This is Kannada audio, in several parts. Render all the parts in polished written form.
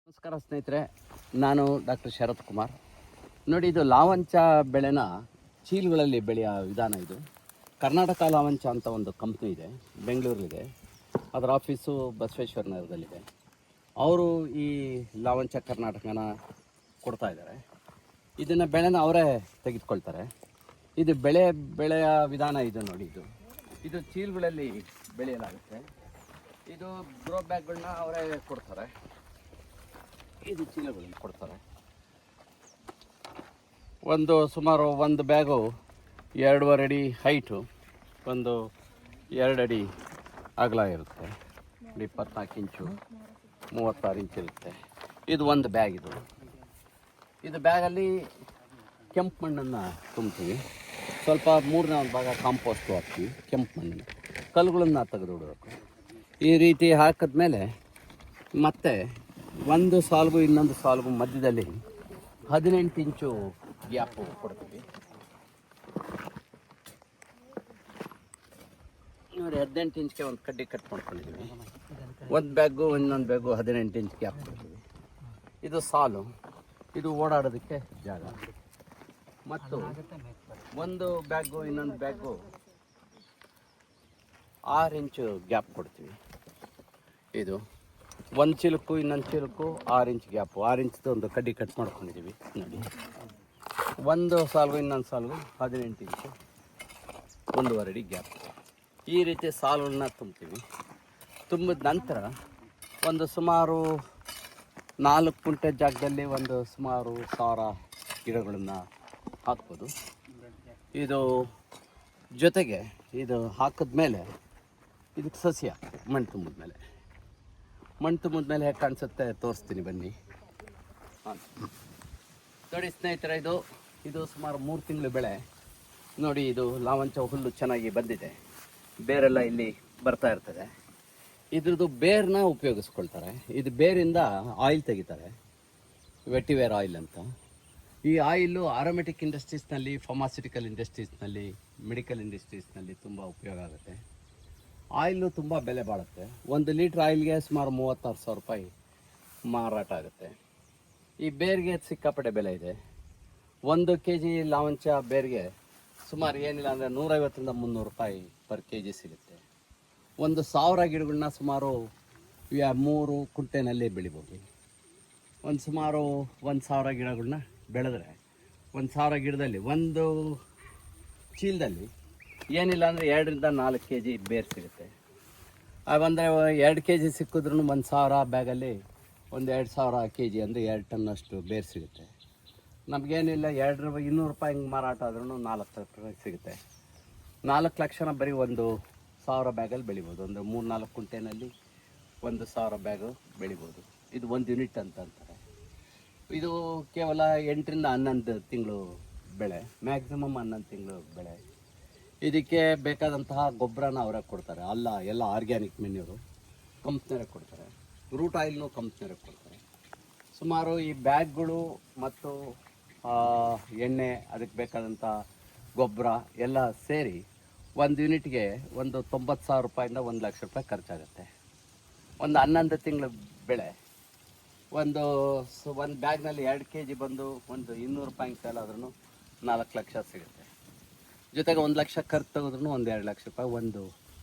ನಮಸ್ಕಾರ ಸ್ನೇಹಿತರೆ, ನಾನು ಡಾಕ್ಟರ್ ಶರತ್ ಕುಮಾರ್. ನೋಡಿ, ಇದು ಲಾವಂಚ ಬೆಳೆನ ಚೀಲಗಳಲ್ಲಿ ಬೆಳೆಯೋ ವಿಧಾನ. ಇದು ಕರ್ನಾಟಕ ಲಾವಂಚ ಅಂತ ಒಂದು ಕಂಪ್ನಿ ಇದೆ, ಬೆಂಗಳೂರಲ್ಲಿದೆ. ಅದರ ಆಫೀಸು ಬಸವೇಶ್ವರ ನಗರದಲ್ಲಿದೆ. ಅವರು ಈ ಲಾವಂಚ ಕರ್ನಾಟಕನ ಕೊಡ್ತಾ ಇದ್ದಾರೆ. ಇದನ್ನು ಬೆಳೆನ ಅವರೇ ತೆಗೆದುಕೊಳ್ತಾರೆ. ಇದು ಬೆಳೆಯ ವಿಧಾನ ಇದು. ನೋಡಿ, ಇದು ಚೀಲಗಳಲ್ಲಿ ಬೆಳೆಯಲಾಗುತ್ತೆ. ಇದು ಗ್ರೋ ಬ್ಯಾಗ್ಗಳನ್ನ ಅವರೇ ಕೊಡ್ತಾರೆ. ಇದು ಚೀಲಗಳನ್ನು ಕೊಡ್ತಾರೆ. ಸುಮಾರು ಒಂದು ಬ್ಯಾಗು 2.5 ಅಡಿ ಹೈಟು, ಒಂದು 2 ಅಡಿ ಅಗಲ ಇರುತ್ತೆ. 24 ಇಂಚು 36 ಇಂಚ್ ಇರುತ್ತೆ. ಇದು ಒಂದು ಬ್ಯಾಗ್. ಇದು ಬ್ಯಾಗಲ್ಲಿ ಕೆಂಪು ಮಣ್ಣನ್ನು ತುಂಬ್ತೀವಿ. ಸ್ವಲ್ಪ 3/4 ಭಾಗ ಕಾಂಪೋಸ್ಟು ಹಾಕ್ತೀವಿ. ಕೆಂಪು ಮಣ್ಣನ್ನು, ಕಲ್ಲುಗಳನ್ನು ತೆಗೆದುಬಿಡಬೇಕು. ಈ ರೀತಿ ಹಾಕಿದ್ಮೇಲೆ ಮತ್ತೆ ಒಂದು ಸಾಲ್ಗು ಇನ್ನೊಂದು ಸಾಲ್ಗು ಮಧ್ಯದಲ್ಲಿ 18 ಇಂಚು ಗ್ಯಾಪು ಕೊಡ್ತೀವಿ. ನೋಡಿ, 18 ಇಂಚ್ಗೆ ಒಂದು ಕಡ್ಡಿ ಕಟ್ ಮಾಡ್ಕೊಂಡಿದ್ದೀವಿ. ಒಂದು ಬ್ಯಾಗು ಇನ್ನೊಂದು ಬ್ಯಾಗು 18 ಇಂಚ್ ಗ್ಯಾಪ್ ಕೊಡ್ತೀವಿ. ಇದು ಸಾಲು, ಇದು ಓಡಾಡೋದಕ್ಕೆ ಜಾಗ. ಮತ್ತು ಒಂದು ಬ್ಯಾಗು ಇನ್ನೊಂದು ಬ್ಯಾಗು 6 ಇಂಚು ಗ್ಯಾಪ್ ಕೊಡ್ತೀವಿ. ಇದು ಒಂದು ಚೀಲಕ್ಕೂ ಇನ್ನೊಂದು ಚೀಲಕ್ಕೂ 6 ಇಂಚ್ ಗ್ಯಾಪು. 6 ಇಂಚ್ದು ಒಂದು ಕಡ್ಡಿ ಕಟ್ ಮಾಡ್ಕೊಂಡಿದ್ದೀವಿ. ನೋಡಿ, ಒಂದು ಸಾಲ್ಗು ಇನ್ನೊಂದು ಸಾಲ್ಗು 18 ಇಂಚು 1.5 ಅಡಿ ಗ್ಯಾಪ್. ಈ ರೀತಿ ಸಾಲುಗಳನ್ನ ತುಂಬ್ತೀವಿ. ತುಂಬಿದ ನಂತರ ಒಂದು ಸುಮಾರು 4 ಕುಂಟೆ ಜಾಗದಲ್ಲಿ ಸುಮಾರು 1000 ಗಿಡಗಳನ್ನು ಹಾಕ್ಬೋದು. ಇದು ಜೊತೆಗೆ ಇದು ಹಾಕಿದ್ಮೇಲೆ ಇದಕ್ಕೆ ಸಸ್ಯ ಮಣ್ಣು ತುಂಬಿದ್ಮೇಲೆ ಹೇಗೆ ಕಾಣಿಸುತ್ತೆ ತೋರಿಸ್ತೀನಿ, ಬನ್ನಿ. ನೋಡಿ ಸ್ನೇಹಿತರೆ, ಇದು ಸುಮಾರು 3 ತಿಂಗಳು ಬೆಳೆ. ನೋಡಿ, ಇದು ಲಾವಂಚ ಹುಲ್ಲು ಚೆನ್ನಾಗಿ ಬಂದಿದೆ. ಬೇರೆಲ್ಲ ಇಲ್ಲಿ ಬರ್ತಾ ಇರ್ತದೆ. ಇದ್ರದ್ದು ಬೇರನ್ನ ಉಪಯೋಗಿಸ್ಕೊಳ್ತಾರೆ. ಇದು ಬೇರಿಂದ ಆಯಿಲ್ ತೆಗಿತಾರೆ, ವೆಟಿವೇರ್ ಆಯಿಲ್ ಅಂತ. ಈ ಆಯಿಲು ಆರೋಮೆಟಿಕ್ ಇಂಡಸ್ಟ್ರೀಸ್ನಲ್ಲಿ, ಫಾರ್ಮಾಸ್ಯೂಟಿಕಲ್ ಇಂಡಸ್ಟ್ರೀಸ್ನಲ್ಲಿ, ಮೆಡಿಕಲ್ ಇಂಡಸ್ಟ್ರೀಸ್ನಲ್ಲಿ ತುಂಬ ಉಪಯೋಗ ಆಗುತ್ತೆ. ಆಯಿಲು ತುಂಬ ಬೆಲೆ ಬಾಳುತ್ತೆ. 1 ಲೀಟ್ರ್ ಆಯಿಲ್ಗೆ ಸುಮಾರು 36,000 ರೂಪಾಯಿ ಮಾರಾಟ ಆಗುತ್ತೆ. ಈ ಬೇರ್ಗೆ ಸಿಕ್ಕಾಪಟ್ಟೆ ಬೆಲೆ ಇದೆ. 1 kg ಲಾವಂಚ ಬೇರ್ಗೆ ಸುಮಾರು ಏನಿಲ್ಲ ಅಂದರೆ 150ರಿಂದ 300 ರೂಪಾಯಿ ಪರ್ kg ಸಿಗುತ್ತೆ. 1,000 ಗಿಡಗಳನ್ನ ಸುಮಾರು 3 ಕುಂಟೆನಲ್ಲಿ ಬೆಳಿಬೋದು. ಸುಮಾರು 1,000 ಗಿಡಗಳನ್ನ ಬೆಳೆದ್ರೆ 1,000 ಗಿಡದಲ್ಲಿ ಒಂದು ಚೀಲದಲ್ಲಿ ಏನಿಲ್ಲ ಅಂದರೆ 2ರಿಂದ 4 kg ಬೇರು ಸಿಗುತ್ತೆ. ಅಂದರೆ 2 kg ಸಿಕ್ಕಿದ್ರೂ 1,000 ಬ್ಯಾಗಲ್ಲಿ 2,000 kg ಅಂದರೆ 2 ಟನ್ನಷ್ಟು ಬೇರು ಸಿಗುತ್ತೆ. ನಮಗೇನಿಲ್ಲ 200 ರೂಪಾಯಿ ಹಿಂಗೆ ಮಾರಾಟ ಆದ್ರೂ 4 ಲಕ್ಷ ರೂಪಾಯಿ ಸಿಗುತ್ತೆ. 4 ಲಕ್ಷನ ಬರೀ 1,000 ಬ್ಯಾಗಲ್ಲಿ ಬೆಳಿಬೋದು. 3-4 ಕುಂಟೆನಲ್ಲಿ 1,000 ಬ್ಯಾಗು ಬೆಳಿಬೋದು. ಇದು 1 ಯೂನಿಟ್ ಅಂತ ಅಂತಾರೆ. ಇದು ಕೇವಲ 8ರಿಂದ 11 ತಿಂಗಳು ಬೆಳೆ, ಮ್ಯಾಕ್ಸಿಮಮ್ 11 ತಿಂಗಳು ಬೆಳೆ. ಇದಕ್ಕೆ ಬೇಕಾದಂತಹ ಗೊಬ್ಬರನ ಅವರೇ ಕೊಡ್ತಾರೆ. ಎಲ್ಲ ಆರ್ಗ್ಯಾನಿಕ್ ಮೆನ್ಯೂರು ಕಂಪ್ನಿಯವರೇ ಕೊಡ್ತಾರೆ. ರೂಟ್ ಆಯಿಲ್ನು ಕಂಪ್ನಿಯವರೇ ಕೊಡ್ತಾರೆ. ಸುಮಾರು ಈ ಬ್ಯಾಗ್ಗಳು ಮತ್ತು ಎಣ್ಣೆ, ಅದಕ್ಕೆ ಬೇಕಾದಂಥ ಗೊಬ್ಬರ ಎಲ್ಲ ಸೇರಿ 1 ಯೂನಿಟ್ಗೆ 90,000 ರೂಪಾಯಿಂದ 1 ಲಕ್ಷ ರೂಪಾಯಿ ಖರ್ಚಾಗುತ್ತೆ. 11 ತಿಂಗಳು ಬೆಳೆ. ಒಂದು ಬ್ಯಾಗ್ನಲ್ಲಿ 2 kg ಬಂದು 200 ರೂಪಾಯಿ ಸೇಲ್ ಆದ್ರೂ 4 ಲಕ್ಷ ಸಿಗುತ್ತೆ. ಜೊತೆಗೆ 1 ಲಕ್ಷ ಖರ್ಚು ತೆಗೆದ್ರೂ 2 ಲಕ್ಷ ರೂಪಾಯಿ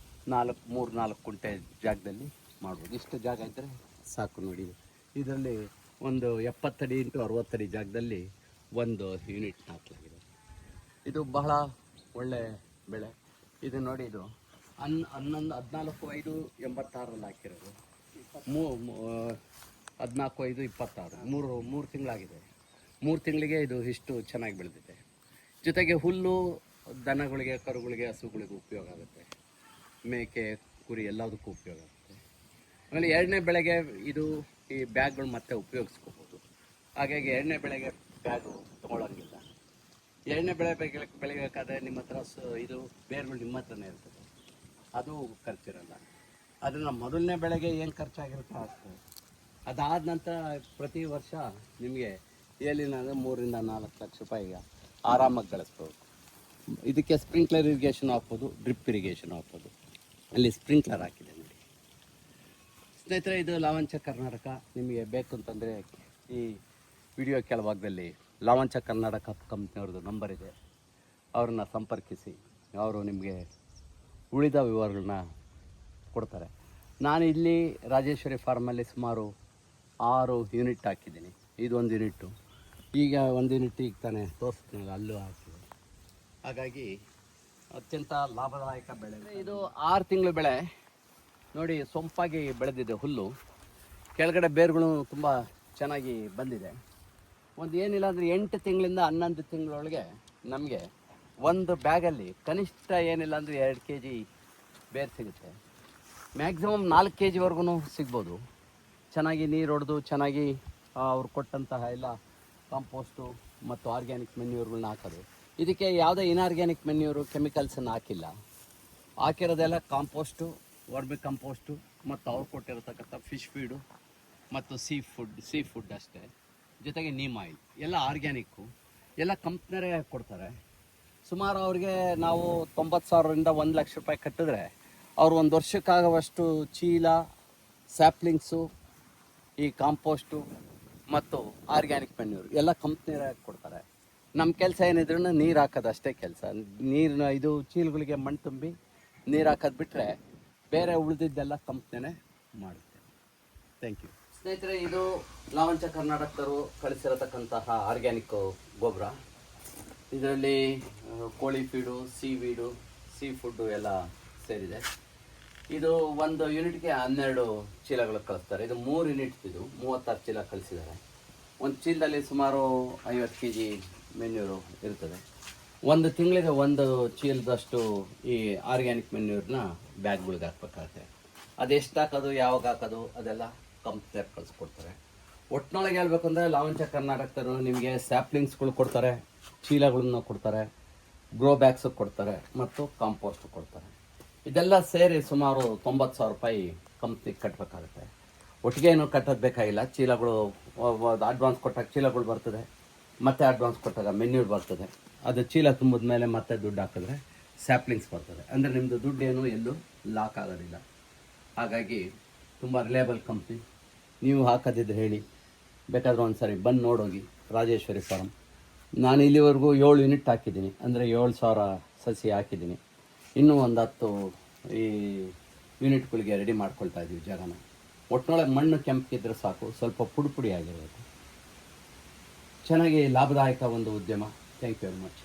3-4 ಕುಂಟೆ ಜಾಗದಲ್ಲಿ ಮಾಡ್ಬೋದು. ಇಷ್ಟು ಜಾಗ ಇದ್ದರೆ ಸಾಕು. ನೋಡಿ, ಇದರಲ್ಲಿ 70 ಅಡಿ ಇಂಟು 60 ಅಡಿ ಜಾಗದಲ್ಲಿ 1 ಯೂನಿಟ್ ಹಾಕಲಾಗಿದೆ. ಇದು ಬಹಳ ಒಳ್ಳೆ ಬೆಳೆ. ಇದು ನೋಡಿ, ಇದು 14/5/86ರಲ್ಲಿ ಹಾಕಿರೋದು. 14/5/26 3 ತಿಂಗಳಾಗಿದೆ. 3 ತಿಂಗಳಿಗೆ ಇದು ಇಷ್ಟು ಚೆನ್ನಾಗಿ ಬೆಳೆದಿದೆ. ಜೊತೆಗೆ ಹುಲ್ಲು ದನಗಳಿಗೆ, ಕರುಗಳಿಗೆ, ಹಸುಗಳಿಗೆ ಉಪಯೋಗ ಆಗುತ್ತೆ. ಮೇಕೆ, ಕುರಿ ಎಲ್ಲದಕ್ಕೂ ಉಪಯೋಗ ಆಗುತ್ತೆ. ಆಮೇಲೆ 2ನೇ ಬೆಳೆಗೆ ಈ ಬ್ಯಾಗ್ಗಳು ಮತ್ತೆ ಉಪಯೋಗಿಸ್ಕೋಬೋದು. ಹಾಗಾಗಿ 2ನೇ ಬೆಳೆಗೆ ಬ್ಯಾಗು ತೊಗೊಳಂಗಿಲ್ಲ. 2ನೇ ಬೆಳೆ ಬೆಳಿಬೇಕಾದ್ರೆ ನಿಮ್ಮ ಹತ್ರ ಇದು ಬೇರುಗಳು ನಿಮ್ಮ ಹತ್ರನೇ ಇರ್ತದೆ, ಅದು ಖರ್ಚಿರಲ್ಲ. ಅದನ್ನು ಮೊದಲನೇ ಬೆಳೆಗೆ ಏನು ಖರ್ಚಾಗಿರುತ್ತೋ ಅಷ್ಟು. ಅದಾದ ನಂತರ ಪ್ರತಿ ವರ್ಷ ನಿಮಗೆ ಏನಿಲ್ಲ ಅಂದರೆ 3ರಿಂದ 4 ಲಕ್ಷ ರೂಪಾಯಿಗೆ ಆರಾಮಾಗಿ ಗಳಿಸ್ಬೋದು. ಇದಕ್ಕೆ ಸ್ಪ್ರಿಂಕ್ಲರ್ ಇರಿಗೇಷನ್ ಹಾಕ್ಬೋದು, ಡ್ರಿಪ್ ಇರಿಗೇಷನ್ ಹಾಕ್ಬೋದು. ಅಲ್ಲಿ ಸ್ಪ್ರಿಂಕ್ಲರ್ ಹಾಕಿದೆ ನೋಡಿ. ಸ್ನೇಹಿತರೆ, ಇದು ಲಾವಂಚ ಕರ್ನಾಟಕ. ನಿಮಗೆ ಬೇಕು ಅಂತಂದರೆ ಈ ವಿಡಿಯೋ ಕೆಳಭಾಗದಲ್ಲಿ ಲಾವಂಚ ಕರ್ನಾಟಕ ಕಂಪ್ನಿಯವ್ರದ್ದು ನಂಬರ್ ಇದೆ, ಅವ್ರನ್ನ ಸಂಪರ್ಕಿಸಿ. ಅವರು ನಿಮಗೆ ಉಳಿದ ವಿವರಗಳನ್ನ ಕೊಡ್ತಾರೆ. ನಾನು ಇಲ್ಲಿ ರಾಜೇಶ್ವರಿ ಫಾರ್ಮಲ್ಲಿ ಸುಮಾರು 6 ಯೂನಿಟ್ ಹಾಕಿದ್ದೀನಿ. ಇದೊಂದು ಯೂನಿಟ್ಟು, ಈಗ ಒಂದು ಯೂನಿಟ್ ಈಗ ತಾನೇ ತೋರಿಸ್ತೀನಿ, ಅಲ್ಲೂ ಹಾಕಿದೆ. ಹಾಗಾಗಿ ಅತ್ಯಂತ ಲಾಭದಾಯಕ ಬೆಳೆ. ಇದು 6 ತಿಂಗಳು ಬೆಳೆ. ನೋಡಿ, ಸೊಂಪಾಗಿ ಬೆಳೆದಿದೆ ಹುಲ್ಲು. ಕೆಳಗಡೆ ಬೇರುಗಳು ತುಂಬ ಚೆನ್ನಾಗಿ ಬಂದಿದೆ. ಒಂದು ಏನಿಲ್ಲ ಅಂದರೆ 8 ತಿಂಗಳಿಂದ 11 ತಿಂಗಳೊಳಗೆ ನಮಗೆ ಒಂದು ಬ್ಯಾಗಲ್ಲಿ ಕನಿಷ್ಠ ಏನಿಲ್ಲ ಅಂದರೆ 2 kg ಬೇರು ಸಿಗುತ್ತೆ. ಮ್ಯಾಕ್ಸಿಮಮ್ 4 kgವರೆಗೂ ಸಿಗ್ಬೋದು. ಚೆನ್ನಾಗಿ ನೀರು ಹೊಡೆದು ಚೆನ್ನಾಗಿ ಅವ್ರು ಕೊಟ್ಟಂತಹ ಎಲ್ಲ ಕಾಂಪೋಸ್ಟು ಮತ್ತು ಆರ್ಗ್ಯಾನಿಕ್ ಮೆನ್ಯೂರ್ಗಳನ್ನ ಹಾಕೋದು. ಇದಕ್ಕೆ ಯಾವುದೇ ಇನ್ಆರ್ಗ್ಯಾನಿಕ್ ಮೆನ್ಯೂರು ಕೆಮಿಕಲ್ಸನ್ನು ಹಾಕಿಲ್ಲ. ಹಾಕಿರೋದೆಲ್ಲ ಕಾಂಪೋಸ್ಟು, ವರ್ಮಿ ಕಂಪೋಸ್ಟು ಮತ್ತು ಅವ್ರು ಕೊಟ್ಟಿರತಕ್ಕಂಥ ಫಿಶ್ ಫೀಡು ಮತ್ತು ಸೀ ಫುಡ್ ಅಷ್ಟೇ. ಜೊತೆಗೆ ನೀಮ್ ಆಯಿಲ್ ಎಲ್ಲ ಆರ್ಗ್ಯಾನಿಕ್ಕು, ಎಲ್ಲ ಕಂಪ್ನಿಯರೇ ಕೊಡ್ತಾರೆ. ಸುಮಾರು ಅವ್ರಿಗೆ ನಾವು 90,000ರಿಂದ 1 ಲಕ್ಷ ರೂಪಾಯಿ ಕಟ್ಟಿದ್ರೆ ಅವ್ರು 1 ವರ್ಷಕ್ಕಾಗುವಷ್ಟು ಚೀಲ, ಸ್ಯಾಪ್ಲಿಂಗ್ಸು, ಈ ಕಾಂಪೋಸ್ಟು ಮತ್ತು ಆರ್ಗ್ಯಾನಿಕ್ ಮೆನ್ಯೂರ್ ಎಲ್ಲ ಕಂಪ್ನಿಯರೇ ಕೊಡ್ತಾರೆ. ನಮ್ಮ ಕೆಲಸ ಏನಿದ್ರೂ ನೀರು ಹಾಕೋದು ಅಷ್ಟೇ ಕೆಲಸ. ನೀರನ್ನ ಇದು ಚೀಲಗಳಿಗೆ ಮಣ್ಣು ತುಂಬಿ ನೀರು ಹಾಕೋದು ಬಿಟ್ಟರೆ ಬೇರೆ ಉಳಿದಿದ್ದೆಲ್ಲ ಕಂಪ್ನಿನೇ ಮಾಡುತ್ತೆ. Thank you. ಸ್ನೇಹಿತರೆ, ಇದು ಲಾವಂಚ ಕರ್ನಾಟಕದವರು ಕಳಿಸಿರತಕ್ಕಂತಹ ಆರ್ಗ್ಯಾನಿಕ್ ಗೊಬ್ಬರ. ಇದರಲ್ಲಿ ಕೋಳಿ ಫೀಡು, ಸೀ ಫುಡ್ಡು ಎಲ್ಲ ಸೇರಿದೆ. ಇದು ಒಂದು ಯೂನಿಟ್ಗೆ 12 ಚೀಲಗಳು ಕಳಿಸ್ತಾರೆ. ಇದು 3 ಯೂನಿಟ್, ಇದು 36 ಚೀಲ ಕಳಿಸಿದ್ದಾರೆ. ಒಂದು ಚೀಲದಲ್ಲಿ ಸುಮಾರು 50 kg ಮೆನ್ಯೂರು ಇರ್ತದೆ. ಒಂದು ತಿಂಗಳಿಗೆ 1 ಚೀಲದಷ್ಟು ಈ ಆರ್ಗ್ಯಾನಿಕ್ ಮೆನ್ಯೂರ್ನ ಬ್ಯಾಗ್ಗಳಿಗೆ ಹಾಕ್ಬೇಕಾಗುತ್ತೆ. ಅದೆಷ್ಟು ಹಾಕೋದು, ಯಾವಾಗ ಹಾಕೋದು, ಅದೆಲ್ಲ ಕಂಪ್ನಿಯವ್ರು ಕಳಿಸ್ಕೊಡ್ತಾರೆ. ಒಟ್ಟಿನೊಳಗೆ ಹೇಳ್ಬೇಕು ಅಂದರೆ ಲಾವಂಚ ಕರ್ನಾಟಕದವರು ನಿಮಗೆ ಸ್ಯಾಪ್ಲಿಂಗ್ಸ್ಗಳು ಕೊಡ್ತಾರೆ, ಚೀಲಗಳನ್ನ ಕೊಡ್ತಾರೆ, ಗ್ರೋ ಬ್ಯಾಗ್ಸು ಕೊಡ್ತಾರೆ ಮತ್ತು ಕಾಂಪೋಸ್ಟ್ ಕೊಡ್ತಾರೆ. ಇದೆಲ್ಲ ಸೇರಿ ಸುಮಾರು 90,000 ರೂಪಾಯಿ ಕಂಪ್ನಿಗೆ ಕಟ್ಟಬೇಕಾಗುತ್ತೆ. ಒಟ್ಟಿಗೆ ಏನು ಕಟ್ಟೋದು ಬೇಕಾಗಿಲ್ಲ. ಚೀಲಗಳು ಅಡ್ವಾನ್ಸ್ ಕೊಟ್ಟಾಗ ಚೀಲಗಳು ಬರ್ತದೆ, ಮತ್ತೆ ಅಡ್ವಾನ್ಸ್ ಕೊಟ್ಟಾಗ ಮೆನ್ಯೂರ್ ಬರ್ತದೆ. ಅದು ಚೀಲ ತುಂಬಿದ ಮೇಲೆ ಮತ್ತೆ ದುಡ್ಡು ಹಾಕಿದ್ರೆ ಸ್ಯಾಪ್ಲಿಂಗ್ಸ್ ಬರ್ತದೆ. ಅಂದರೆ ನಿಮ್ಮದು ದುಡ್ಡು ಏನು ಎಲ್ಲೂ ಲಾಕ್ ಆಗೋದಿಲ್ಲ. ಹಾಗಾಗಿ ತುಂಬ ರಿಲಯಬಲ್ ಕಂಪ್ನಿ. ನೀವು ಹಾಕೋದಿದ್ರೆ ಹೇಳಿ, ಬೇಕಾದ್ರೆ ಒಂದು ಸಾರಿ ಬಂದು ನೋಡೋಗಿ. ರಾಜೇಶ್ವರಿ ಫಾರ್ಮ್. ನಾನು ಇಲ್ಲಿವರೆಗೂ 7 ಯೂನಿಟ್ ಹಾಕಿದ್ದೀನಿ, ಅಂದರೆ 7,000 ಸಸಿ ಹಾಕಿದ್ದೀನಿ. ಇನ್ನೂ ಒಂದು 10 ಈ ಯೂನಿಟ್ಗಳಿಗೆ ರೆಡಿ ಮಾಡ್ಕೊಳ್ತಾ ಇದ್ದೀವಿ ಜಾಗನ. ಒಟ್ಟಿನೊಳಗೆ ಮಣ್ಣು ಕೆಂಪಿದ್ರೆ ಸಾಕು, ಸ್ವಲ್ಪ ಪುಡಿ ಆಗಿರಬೇಕು. ಚೆನ್ನಾಗಿ ಲಾಭದಾಯಕ ಒಂದು ಉದ್ಯಮ. Thank you very much.